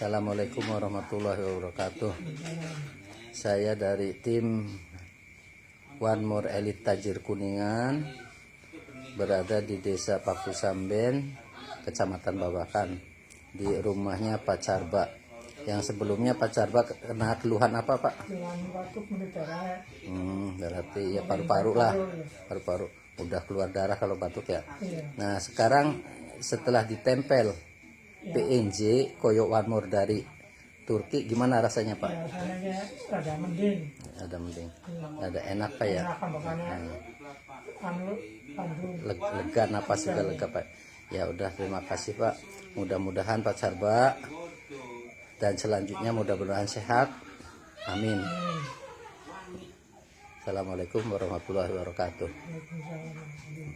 Assalamualaikum warahmatullahi wabarakatuh. Saya dari tim One More Elite Tajir Kuningan, berada di Desa Paku Samben, Kecamatan Babakan, di rumahnya Pak Carba. Yang sebelumnya Pak Carba kena keluhan apa, Pak? Keluhan batuk berdarah. Berarti ya paru-paru lah, paru-paru. Udah keluar darah kalau batuk ya. Iya. Nah sekarang setelah ditempel PNJ Koyo One More dari Turki, gimana rasanya, Pak? Ya, rasanya rada mending. Ada mending, ada enak, Pak ya. Enak makannya. Lega, napas juga lega, Pak. Ya udah, terima kasih, Pak. Mudah-mudahan Pak Carba dan selanjutnya mudah-mudahan sehat. Amin. Assalamualaikum warahmatullahi wabarakatuh. Waalaikumsalam.